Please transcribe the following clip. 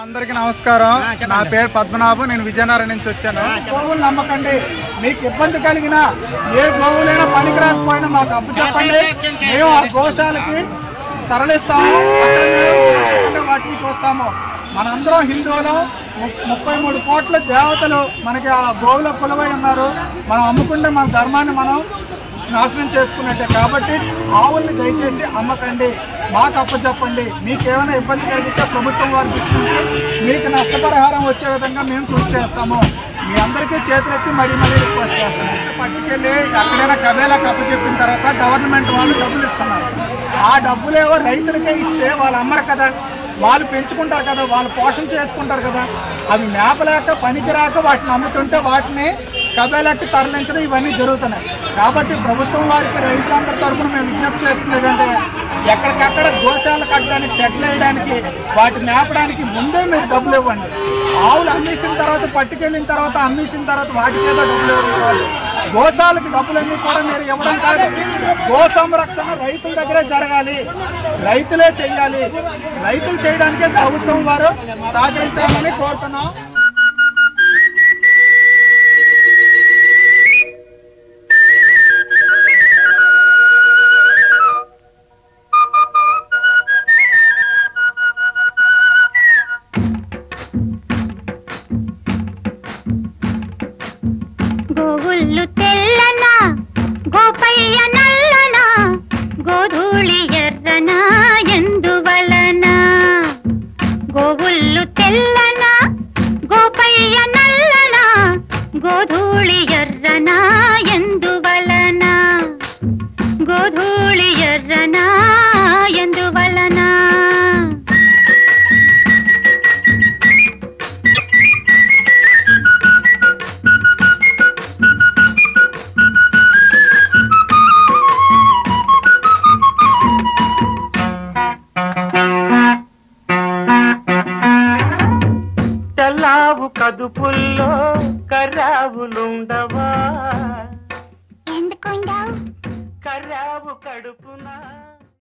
అందరికీ నమస్కారం. నా పేరు పద్మనాభం. నేను విజయనగరం నుంచి వచ్చాను. గోవులు నమ్మకండి. మీకు ఇబ్బంది కలిగినా ఏ గోవులైనా పనికి రాకపోయినా మాకు అప్పు చెప్పండి. మేము ఆ గోశాలకి తరలిస్తాము, వాటిని చూస్తాము. మనందరం హిందువులు. 33 కోట్ల దేవతలు మనకి ఆ గోవుల కొలువై ఉన్నారు. మనం అమ్ముకుంటే మన ధర్మాన్ని మనం నాశనం చేసుకున్నట్టే. కాబట్టి ఆవుల్ని దయచేసి అమ్మకండి, మాకు అప్పచెప్పండి. మీకేమైనా ఇబ్బంది కలిగితే ప్రభుత్వం వారి దృష్టి నుంచి మీకు నష్టపరిహారం వచ్చే విధంగా మేము కృషి చేస్తాము. మీ అందరికీ చేతులెత్తి మరీ రిక్వెస్ట్ చేస్తాము. పట్టుకెళ్ళి ఎక్కడైనా కబేలాకి అప్పచెప్పిన తర్వాత గవర్నమెంట్ వాళ్ళు డబ్బులు ఇస్తున్నారు. ఆ డబ్బులేవో రైతులకే ఇస్తే వాళ్ళు అమ్మరు కదా, వాళ్ళు పెంచుకుంటారు కదా, వాళ్ళు పోషణ చేసుకుంటారు కదా. అవి మేపలేక పనికిరాక వాటిని అమ్ముతుంటే వాటిని కబేలాకి తరలించడం ఇవన్నీ జరుగుతున్నాయి. కాబట్టి ప్రభుత్వం వారికి రైతులందరి తరఫున మేము విజ్ఞప్తి చేస్తున్నదంటే ఎక్కడికక్కడ గోశాల కట్టడానికి, షెడ్లు వేయడానికి, వాటి మేపడానికి ముందే మీరు డబ్బులు ఇవ్వండి. ఆవులు అమ్మేసిన తర్వాత, పట్టుకెళ్ళిన తర్వాత, అమ్మేసిన తర్వాత వాటికి ఏదో డబ్బులు ఇవ్వడం కాదు. గోశాలకి డబ్బులన్నీ కూడా మీరు ఇవ్వడం కాదు. గో సంరక్షణ రైతుల దగ్గరే జరగాలి, రైతులే చెయ్యాలి. రైతులు చేయడానికే ప్రభుత్వం వారు సహకరించాలని కోరుతున్నాం. గోవుళ్ళు తెల్లనా, గోపయ్య నల్లనా, గోధూళి ఎర్రనా ఎందువలన? గోవుళ్ళు తెల్లనా, గోపయ్య నల్లనా, గోధూళి ఎర్రనా ఎందువలన? గోధూళి ఎర్రనా ఎందువలన? తెల్లావు కదుపుల్లో కర్రావులుండవా? ఎందుకుండవు? కర్రావు కడుపునా